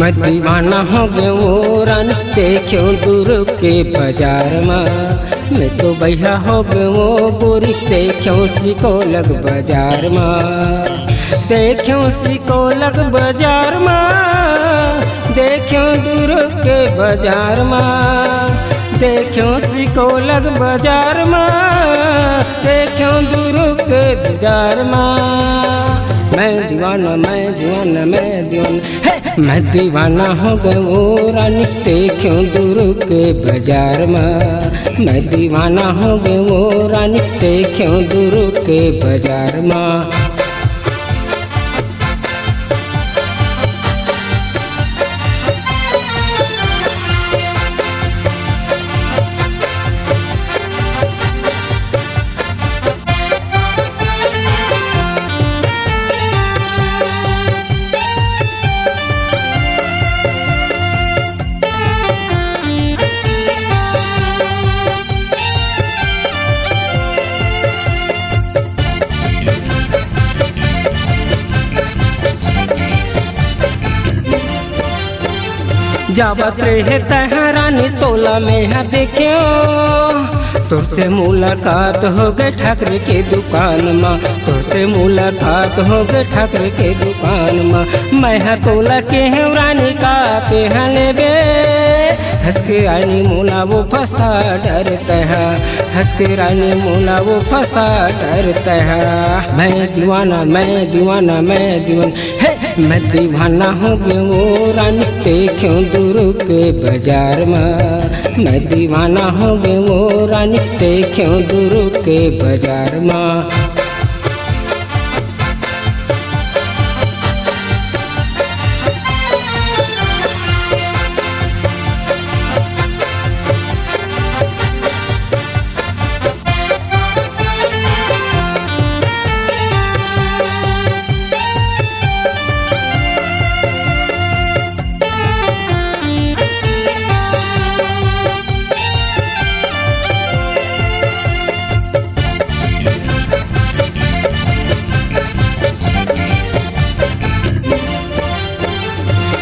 मैं दीवाना हो गया वो रानी देखो दूर के बाजार में। मैं तो भैया हो गया वो गोरी देखो उसी को लग बाजार में। देखो उसी को लग बाजार में, देखो दूर के बाजार में। देखो उसी को लग बाजार में, देखो दूर के बाजार में। मैं दीवाना मैं दीवाना मैं दीवाना मैं दीवाना हो गया वो रानी देखो दूर के बाजार में। मैं दीवाना हो गया वो रानी देखो दूर के बाजार में। जावत रहे तहरानी तोला में है देखो तुरसे मुलाकात हो गए ठाकरे के दुकान में। तुरसे मुलाकात हो गए ठाकरे के दुकान में। मैं है तोला के है रानी का के है लेबे हंस के रानी मोला वो फंसा डरता है। हंस के रानी मोला वो फंसा डरता है। मैं दीवाना मैं दीवाना मैं दीवाना मैं दीवाना हो गया वो रानी देखो दूर के बाजार में। मैं दीवाना हो गया वो रानी देखो दूर के बाजार में।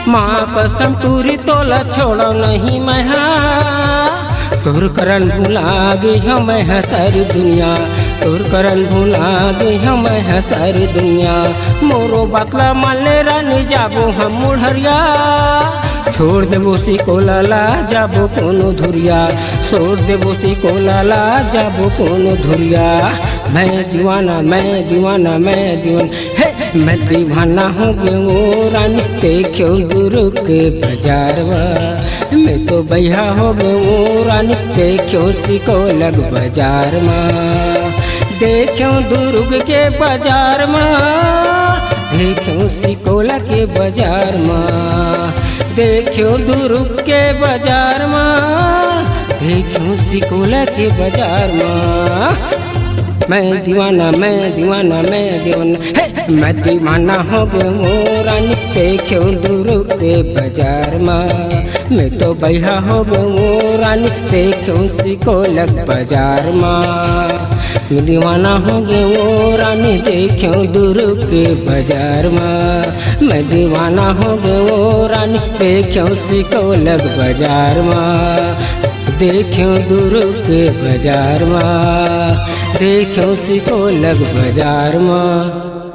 माँ कसम टूरी तोला छोड़ो नहीं मैं तोर करन भुला गई हम मैं सारी दुनिया। तोर करन भुला गई हम मैं सारी दुनिया। मोरो बतला माले रानी जाबो हम मुढ़रिया। छोड़ देबो सी को लाला जाबो कोनो धुरिया। छोड़ देबो सी को लाला जाबो कोनो धुरिया। मैं दीवाना मैं दीवाना मैं दीवाना मैं दीवाना हो गया वो रानी देखो दूर के बाजार में। मैं तो भैया हो गया वो रानी देखो उसी को लग बाजार में। देखो दुर्ग के बाजार में, देखो उसी को लग बाजार में। देखो दुर्ग के बाजार में, देखो उसी को लग बाजार में। मैं दीवाना मैं दीवाना मैं दीवाना मैं दीवाना हो गया वो रानी देखो दूर के बाजार में। मैं तो भैया हो गया वो रानी देखो उसी को लग बाजार में। मैं दीवाना हो गया वो रानी देखो दूर के बाजार में। मैं दीवाना हो गया वो रानी देखो उसी को लग बाजार में। देखो दूर के बाजार में, देखो उसी को लग बाजार में।